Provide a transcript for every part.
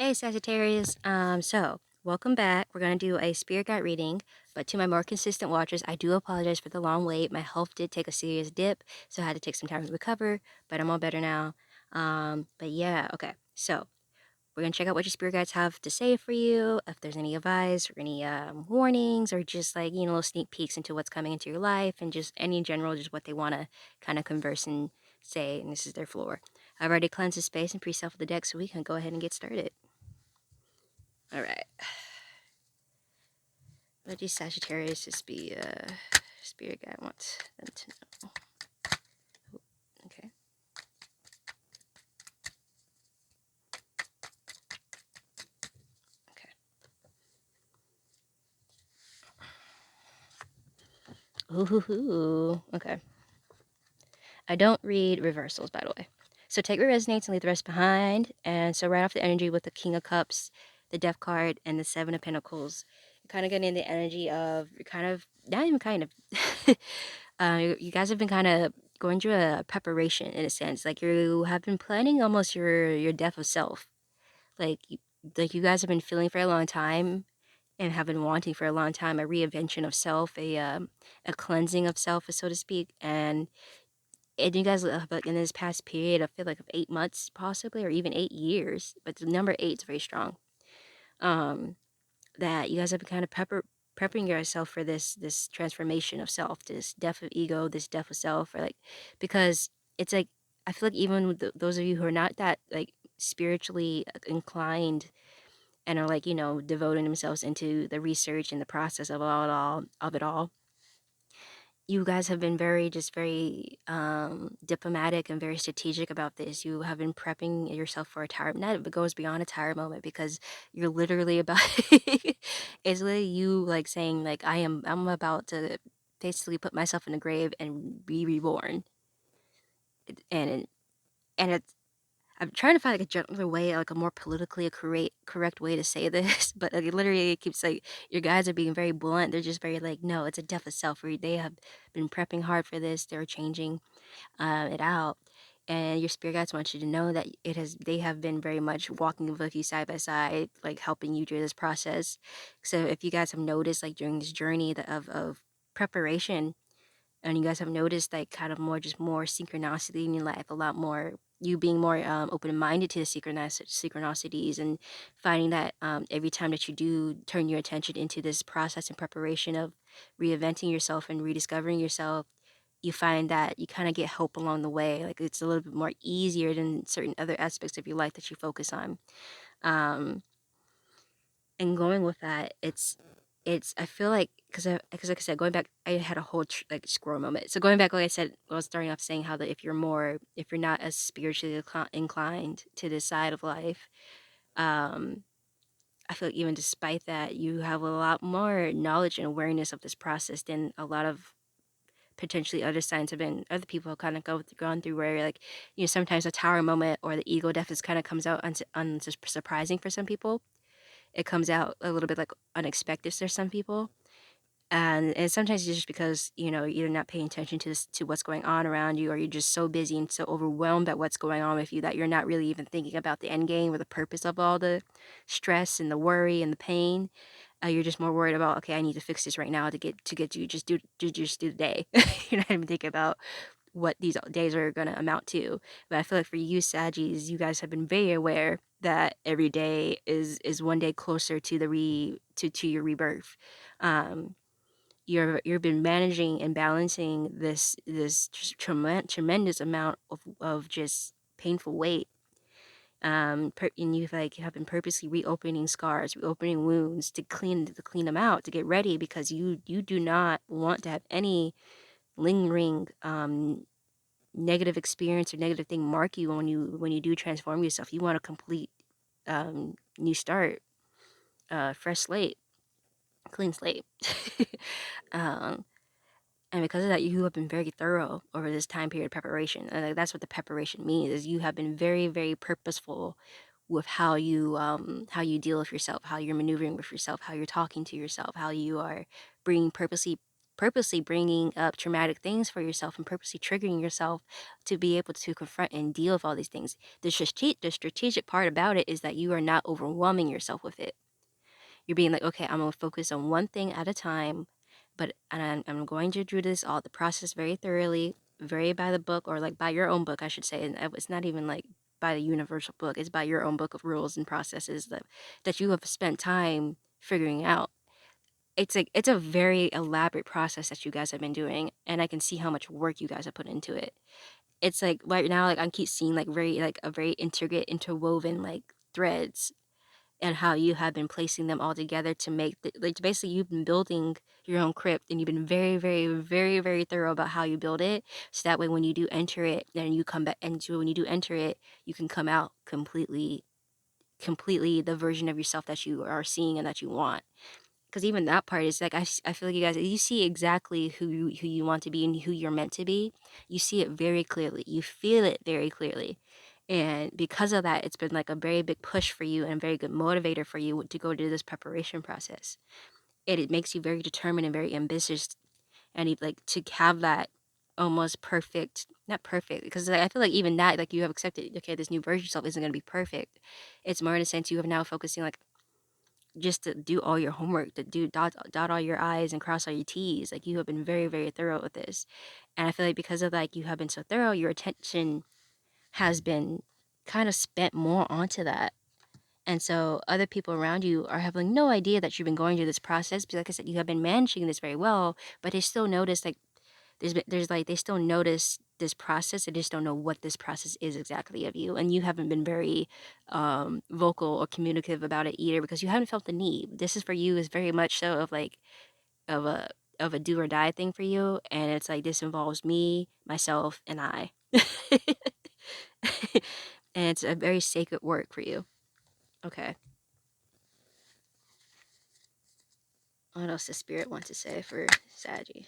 Hey Sagittarius. So welcome back. We're gonna do a spirit guide reading, but to my more consistent watchers, I do apologize for the long wait. My health did take a serious dip, so I had to take some time to recover, but I'm all better now. But yeah, okay. So we're gonna check out what your spirit guides have to say for you, if there's any advice or any warnings, or just like little sneak peeks into what's coming into your life, and just any in general, just what they want to kind of converse and say. And this is their floor. I've already cleansed the space and pre-shuffled the deck, so we can go ahead and get started. All right. What do Sagittarius just be spirit guide wants them to know? Okay. Okay. Ooh. Okay. I don't read reversals, by the way. So take what resonates and leave the rest behind. And so right off the energy with the King of Cups, the Death card, and the Seven of Pentacles, you're kind of getting the energy of not even kind of. You guys have been kind of going through a preparation in a sense. Like you have been planning almost your death of self. Like like you guys have been feeling for a long time and have been wanting for a long time a reinvention of self, a cleansing of self, so to speak. And you guys have, like, in this past period, I feel like of 8 months possibly, or even 8 years, but the number eight is very strong. That you guys have been kind of prepping yourself for this transformation of self, this death of ego, this death of self, or like because it's like I feel like even with those of you who are not that like spiritually inclined and are like devoting themselves into the research and the process of it all, you guys have been very diplomatic and very strategic about this. You have been prepping yourself for a tire net. It goes beyond a tire moment because you're literally about it's literally you like saying like I'm about to basically put myself in the grave and be reborn. And and it's I'm trying to find like a gentler way, like a more politically correct way to say this, but like, it literally keeps like your guys are being very blunt. They're just very like, no, it's a death of self. Where they have been prepping hard for this. They're changing it out, and your spirit guides want you to know that they have been very much walking with you side by side, like helping you through this process. So if you guys have noticed, like during this journey of preparation, and you guys have noticed like kind of more synchronicity in your life, a lot more you being more open-minded to the synchronicities, and finding that every time that you do turn your attention into this process and preparation of reinventing yourself and rediscovering yourself, you find that you kind of get hope along the way. Like it's a little bit more easier than certain other aspects of your life that you focus on. um, and going with that, it's I feel like because like I said, going back, I had a whole like squirrel moment. So going back, like I said, I was starting off saying how that if you're not as spiritually inclined to this side of life, um, I feel like even despite that, you have a lot more knowledge and awareness of this process than a lot of potentially other people have kind of gone through, where like sometimes a tower moment or the ego death is kind of comes out surprising for some people. It comes out a little bit like unexpected for some people. And sometimes it's just because you're not paying attention to what's going on around you, or you're just so busy and so overwhelmed at what's going on with you that you're not really even thinking about the end game or the purpose of all the stress and the worry and the pain. You're just more worried about, okay, I need to fix this right now to get you just do the day. You're not even thinking about what these days are going to amount to. But I feel like for you Saggies, you guys have been very aware that every day is one day closer to to your rebirth. um you've been managing and balancing this tremendous amount of just painful weight. And you like have been purposely reopening scars, reopening wounds to clean them out, to get ready, because you do not want to have any lingering negative experience or negative thing mark you when you do transform yourself. You want a complete new start, fresh slate, clean slate. um, and because of that, you have been very thorough over this time period of preparation, and like, that's what the preparation means. Is you have been very purposeful with how you deal with yourself, how you're maneuvering with yourself, how you're talking to yourself, how you are bringing purposely purposely bringing up traumatic things for yourself and purposely triggering yourself to be able to confront and deal with all these things. The strategic part about it is that you are not overwhelming yourself with it. You're being like, okay, I'm gonna focus on one thing at a time, but and I'm going to do this all the process very thoroughly, very by the book, or like by your own book, I should say. And it's not even like by the universal book; it's by your own book of rules and processes that you have spent time figuring out. It's like it's a very elaborate process that you guys have been doing, and I can see how much work you guys have put into it. It's like right now, like I keep seeing like a very intricate, interwoven like threads and how you have been placing them all together to make like basically you've been building your own crypt and you've been very, very, very, very thorough about how you build it. So that way when you do enter it, then you come back and so when you do enter it, you can come out completely the version of yourself that you are seeing and that you want. Because even that part is like I feel like you see exactly who you want to be and who you're meant to be. You see it very clearly. You feel it very clearly. And because of that, it's been like a very big push for you and a very good motivator for you to go do this preparation process. It makes you very determined and very ambitious, and like to have that almost perfect, not perfect, because like, I feel like even that, like you have accepted, okay, this new version of yourself isn't going to be perfect. It's more in a sense you have now focusing like just to do all your homework, to do dot all your I's and cross all your T's. Like you have been very, very thorough with this. And I feel like because of like you have been so thorough, your attention has been kind of spent more onto that. And so other people around you are having no idea that you've been going through this process. Because like I said, you have been managing this very well, but they still notice like there's like they still notice this process. They just don't know what this process is exactly of you, and you haven't been very vocal or communicative about it either because you haven't felt the need. This is for you is very much so of like of a of a do or die thing for you, and it's like this involves me, myself, and I. And it's a very sacred work for you. Okay. What else does spirit want to say for Saggy?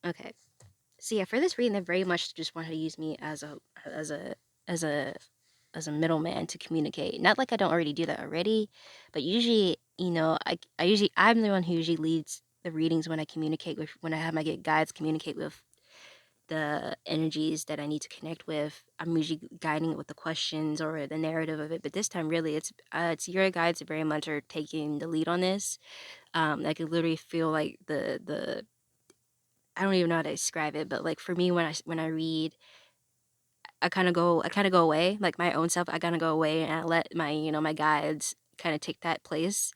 Okay. So yeah, for this reading, they very much just wanted to use me as a as a as a middleman to communicate. Not like I don't already do that already, but usually, I'm the one who usually leads the readings when I communicate with when I have my guides communicate with the energies that I need to connect with. I'm usually guiding it with the questions or the narrative of it. But this time, really, it's your guides that very much are taking the lead on this. I could literally feel like the I don't even know how to describe it, but like for me when I read, I kind of go away, like my own self. I kind of go away and I let my my guides kind of take that place,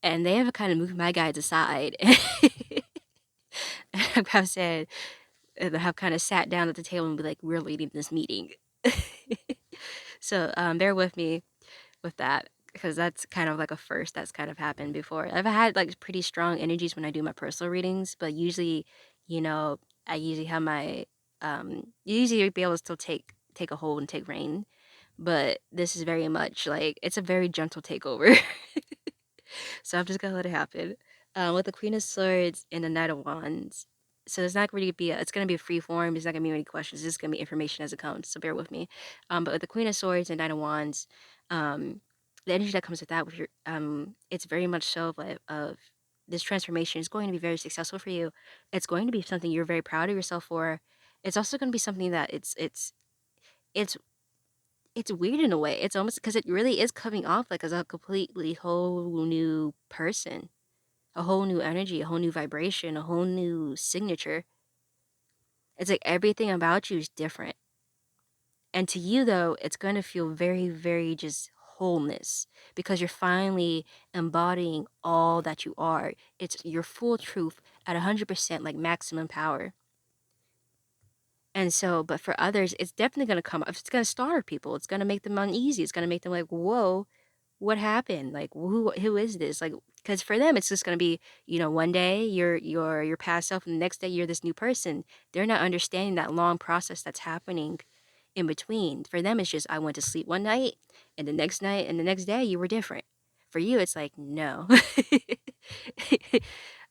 and they have kind of moved my guides aside. I've said, and have kind of sat down at the table and be like, "We're leading this meeting." So bear with me with that because that's kind of like a first that's kind of happened before. I've had like pretty strong energies when I do my personal readings, but usually, you know, I usually have my usually be able to still take a hold and take reign. But this is very much like it's a very gentle takeover. So I'm just gonna let it happen. With the Queen of Swords and the Knight of Wands. So it's not going to be it's gonna be a free form. It's not gonna be any questions. It's just gonna be information as it comes. So bear with me. But with the Queen of Swords and Knight of Wands, the energy that comes with that, with your it's very much so of this transformation is going to be very successful for you. It's going to be something you're very proud of yourself for. It's also going to be something that it's it's weird in a way. It's almost because it really is coming off like as a completely whole new person, a whole new energy, a whole new vibration, a whole new signature. It's like everything about you is different. And to you, though, it's going to feel very, very just wholeness because you're finally embodying all that you are. It's your full truth at 100%, like maximum power. And so, but for others, it's definitely going to come up. It's going to startle people. It's going to make them uneasy. It's going to make them like, whoa, what happened? Like, who is this? Like, because for them, it's just going to be, one day you're your past self, and the next day you're this new person. They're not understanding that long process that's happening in between. For them, it's just I went to sleep one night, and the next night, and the next day you were different. For you, it's like no.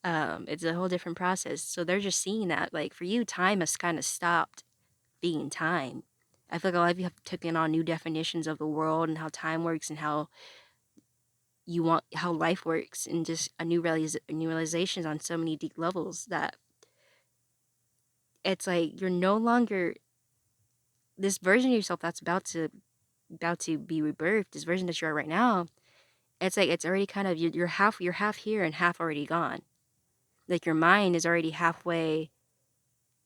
It's a whole different process. So they're just seeing that. Like for you, time has kind of stopped being time. I feel like a lot of you have taken on new definitions of the world and how time works and how you want how life works, and just a new realizations on so many deep levels that it's like you're no longer this version of yourself that's about to be rebirthed. This version that you are right now, it's like it's already kind of you're half here and half already gone. Like your mind is already halfway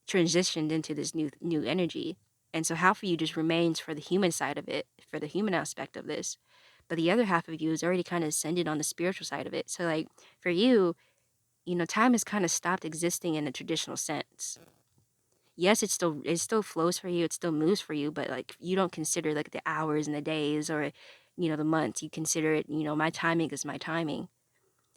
transitioned into this new energy. And so half of you just remains for the human side of it, for the human aspect of this. But the other half of you is already kind of ascended on the spiritual side of it. So like for you, time has kind of stopped existing in a traditional sense. Yes, it still flows for you, it still moves for you, but like you don't consider like the hours and the days or the months. You consider it, my timing is my timing.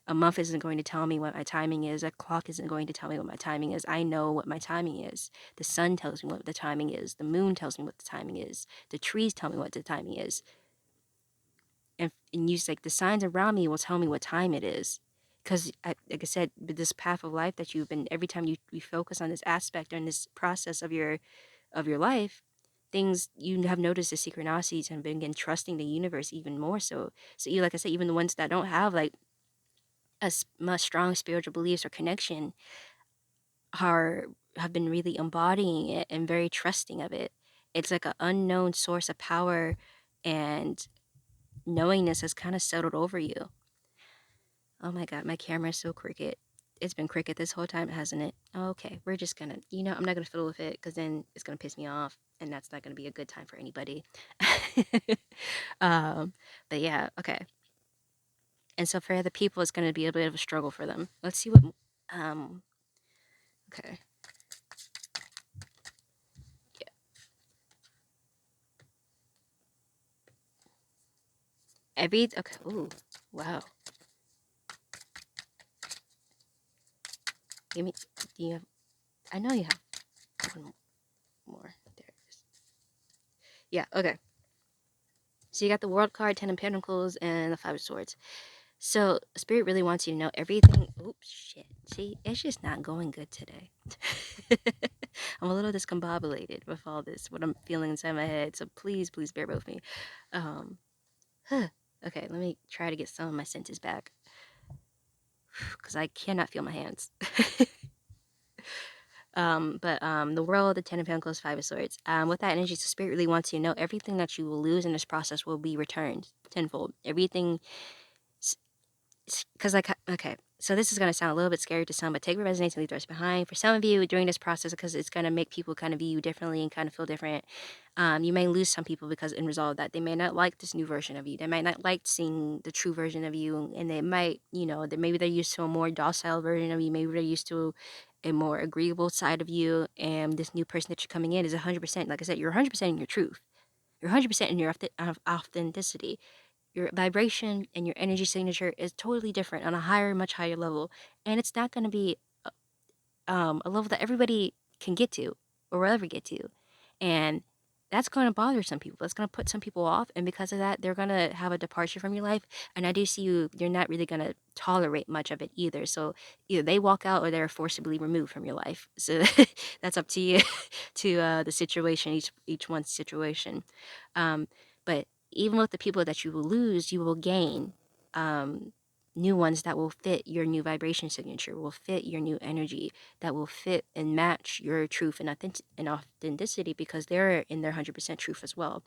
A month isn't going to tell me what my timing is. A clock isn't going to tell me what my timing is. I know what my timing is. The sun tells me what the timing is. The moon tells me what the timing is. The trees tell me what the timing is. And like the signs around me will tell me what time it is. Because, like I said, with this path of life that you've been, every time you focus on this aspect and this process of your life, things you have noticed the synchronicities and begin trusting the universe even more so. So you, like I said, even the ones that don't have like much strong spiritual beliefs or connection are have been really embodying it and very trusting of it. It's like an unknown source of power and knowingness has kind of settled over you. Oh my god, my camera is so crooked. It's been crooked this whole time, hasn't it? Okay, we're just gonna, I'm not gonna fiddle with it because then it's gonna piss me off, and that's not gonna be a good time for anybody. um, but yeah, okay. And so for other people, it's gonna be a bit of a struggle for them. Let's see what. Um, okay. Yeah. Okay. Ooh. Wow. Give me. Do you have? I know you have one more. There it is. Yeah. Okay. So you got the World card, Ten of Pentacles, and the Five of Swords. So Spirit really wants you to know everything. Oops, shit. See, it's just not going good today. I'm a little discombobulated with all this, what I'm feeling inside my head. So please, please bear with me. Um, okay, let me try to get some of my senses back because I cannot feel my hands. But the World, the Ten of Pentacles, Five of Swords. With that energy, so Spirit really wants you to know everything that you will lose in this process will be returned tenfold. Everything, because like, okay, so this is gonna sound a little bit scary to some, but take what resonates and leave the rest behind. For some of you during this process, because it's gonna make people kind of view you differently and kind of feel different. You may lose some people because in result of that they may not like this new version of you. They might not like seeing the true version of you, and they might, that maybe they're used to a more docile version of you. Maybe they're used to a more agreeable side of you, and this new person that you're coming in is 100%. Like I said, you're 100% in your truth. You're 100% in your authenticity. Your vibration and your energy signature is totally different on a higher, much higher level, and it's not going to be a level that everybody can get to or will ever get to. And that's going to bother some people. That's going to put some people off. And because of that, they're going to have a departure from your life. And I do see you're not really going to tolerate much of it either. So either they walk out or they're forcibly removed from your life. So that's up to you, to the situation, each one's situation. Um, but even with the people that you will lose, you will gain. New ones that will fit your new vibration signature, will fit your new energy, that will fit and match your truth and authenticity because they're in their 100% truth as well.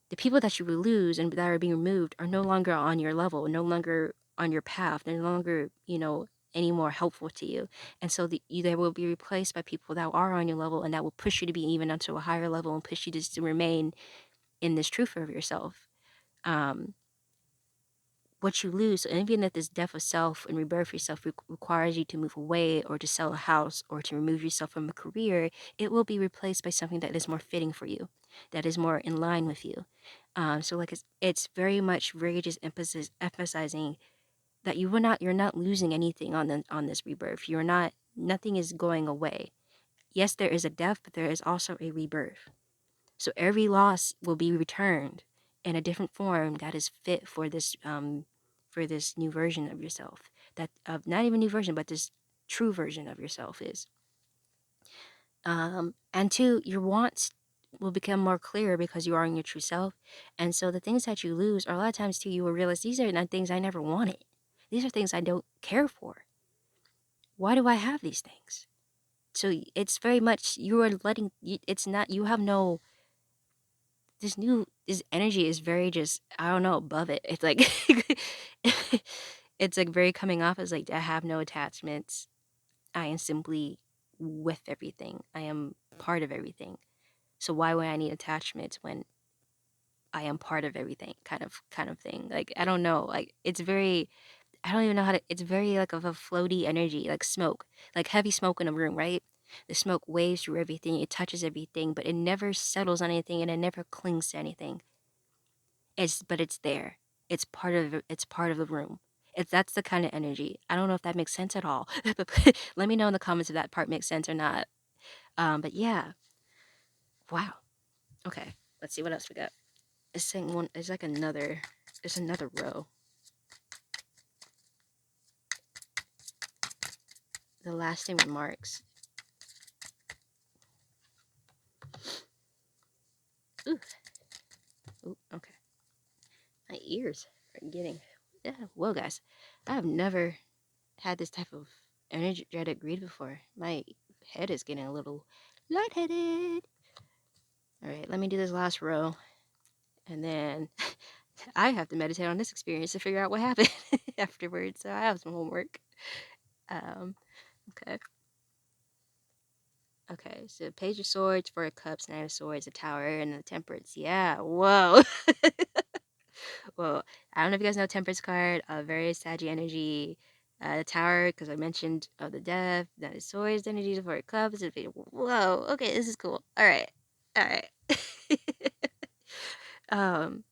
The people that you will lose and that are being removed are no longer on your level, no longer on your path, they're no longer, any more helpful to you. And so they will be replaced by people that are on your level and that will push you to be even onto a higher level and push you to remain in this truth of yourself. Um, what you lose, and even if this death of self and rebirth yourself requires you to move away or to sell a house or to remove yourself from a career, it will be replaced by something that is more fitting for you, that is more in line with you. So like it's very much very just emphasizing that you're not losing anything on this rebirth. Nothing is going away. Yes, there is a death, but there is also a rebirth. So every loss will be returned in a different form that is fit for this new version of yourself. That not even new version, but this true version of yourself is. And two, your wants will become more clear because you are in your true self. And so the things that you lose, or a lot of times too, you will realize these are not things I never wanted. These are things I don't care for. Why do I have these things? So it's very much you are letting. It's not you have no. This energy is very just I don't know above it. It's like it's like very coming off as like I have no attachments. I am simply with everything. I am part of everything. So why would I need attachments when I am part of everything kind of thing. Like I don't know. Like it's very I don't even know how to it's very like of a floaty energy, like smoke. Like heavy smoke in a room, right? The smoke waves through everything, it touches everything, but it never settles on anything and it never clings to anything. It's there. It's part of the room. It's that's the kind of energy. I don't know if that makes sense at all. But let me know in the comments if that part makes sense or not. But yeah. Wow. Okay. Let's see what else we got. It's saying one. There's like another. There's another row. The lasting remarks. Ooh. Ooh. Okay. My ears are getting. Yeah. Whoa, guys. I have never had this type of energetic read before. My head is getting a little lightheaded. All right. Let me do this last row, and then I have to meditate on this experience to figure out what happened afterwards. So I have some homework. Um. Okay. Okay, so Page of Swords, Four of Cups, Nine of Swords, a Tower, and the Temperance. Yeah, whoa. Well, I don't know if you guys know Temperance card, very saggy energy. The Tower, because I mentioned the Death, Nine of Swords energy, the Four of Cups. Whoa, okay, this is cool. All right, all right. um,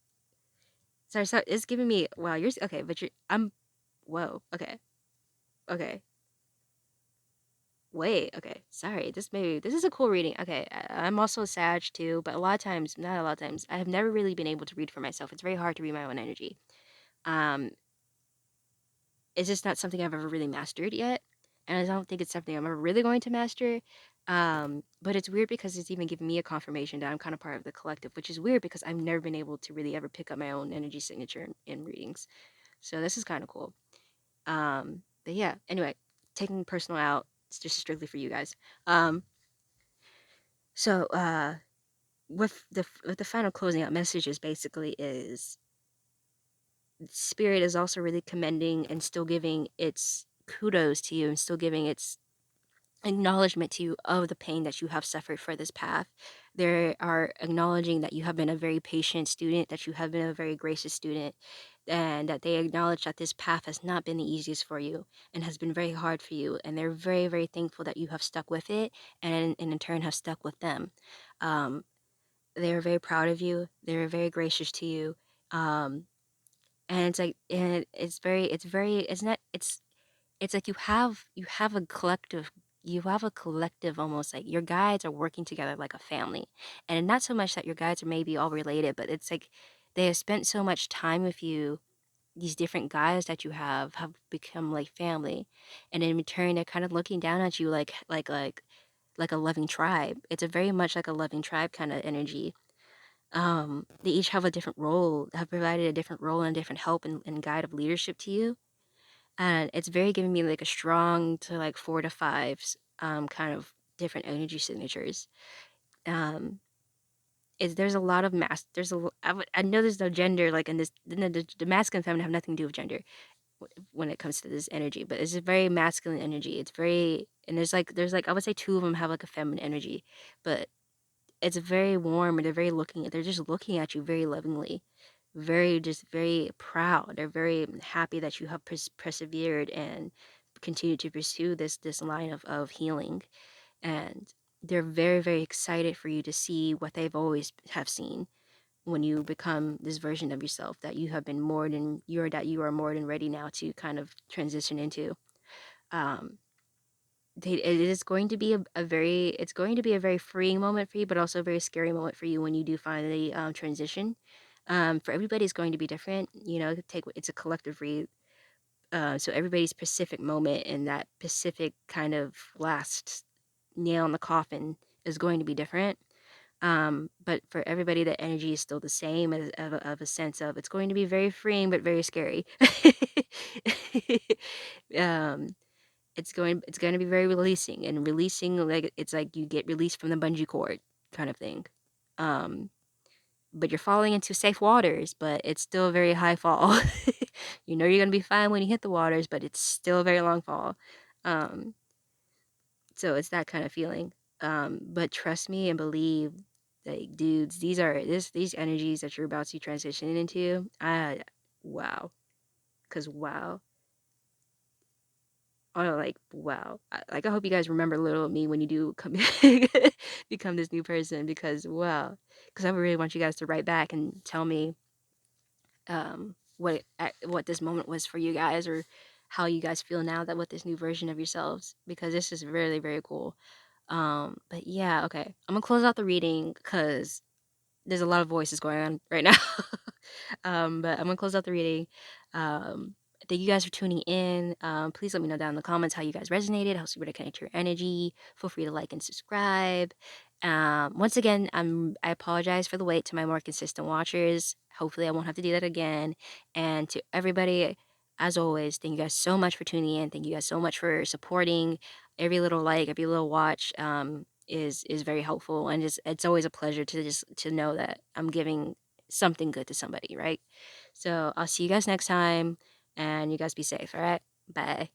sorry, so it's giving me wow. You're okay, but I'm whoa. Okay, okay. Wait, okay. Sorry. This is a cool reading. Okay, I'm also a Sag too, but a lot of times, not a lot of times, I have never really been able to read for myself. It's very hard to read my own energy. Um, it's just not something I've ever really mastered yet, and I don't think it's something I'm ever really going to master. But it's weird because it's even giving me a confirmation that I'm kind of part of the collective, which is weird because I've never been able to really ever pick up my own energy signature in readings. So this is kind of cool. But yeah. Anyway, taking personal out, it's just strictly for you guys. Um, So, with the final closing out messages basically is spirit is also really commending and still giving its kudos to you and still giving its acknowledgement to you of the pain that you have suffered for this path. They are acknowledging that you have been a very patient student, that you have been a very gracious student, and that they acknowledge that this path has not been the easiest for you and has been very hard for you. And they're very, very thankful that you have stuck with it and in turn have stuck with them. Um, they're very proud of you. They're very gracious to you. Um, and it's like, and it's not, it's like you have a collective, you have a collective almost like your guides are working together like a family. And not so much that your guides are maybe all related, but it's like they have spent so much time with you. These different guides that you have become like family. And in return, they're kind of looking down at you like a loving tribe. It's a very much like a loving tribe kind of energy. They each have a different role, have provided a different role and different help and guide of leadership to you. And it's very giving me like a strong to like 4 to 5 kind of different energy signatures. Um, there's a lot of I know there's no gender like in this the masculine and feminine have nothing to do with gender when it comes to this energy, but it's a very masculine energy. It's very and there's like I would say two of them have like a feminine energy, but it's very warm and they're just looking at you very lovingly, very just very proud. They're very happy that you have persevered and continue to pursue this line of healing, and they're very very excited for you to see what they've always have seen when you become this version of yourself that you have been more than you're that you are more than ready now to kind of transition into. um it is going to be a very it's going to be a very freeing moment for you, but also a very scary moment for you when you do finally transition. For everybody, it's going to be different. It's a collective read, so everybody's specific moment and that specific kind of last nail in the coffin is going to be different. But for everybody, the energy is still the same as of a sense of it's going to be very freeing but very scary. um, it's going to be very releasing, and releasing, like it's like you get released from the bungee cord kind of thing. Um, but you're falling into safe waters, but it's still a very high fall. You know you're gonna be fine when you hit the waters, but it's still a very long fall. Um, so it's that kind of feeling. But trust me and believe, like dudes, these energies that you're about to transition into. Wow, cause wow. Oh, like wow. I hope you guys remember little me when you do come become this new person, because wow. Because I really want you guys to write back and tell me what this moment was for you guys, or how you guys feel now that with this new version of yourselves, because this is really very cool. But yeah, okay, I'm gonna close out the reading because there's a lot of voices going on right now. But I'm gonna close out the reading. um Thank you guys for tuning in. Please let me know down in the comments how you guys resonated, how you were to connect to your energy. Feel free to like and subscribe. Once again, I apologize for the wait to my more consistent watchers. Hopefully I won't have to do that again. And to everybody, as always, thank you guys so much for tuning in. Thank you guys so much for supporting. Every little like, every little watch is very helpful, and just it's always a pleasure to know that I'm giving something good to somebody, right? So I'll see you guys next time, and you guys be safe, all right? Bye.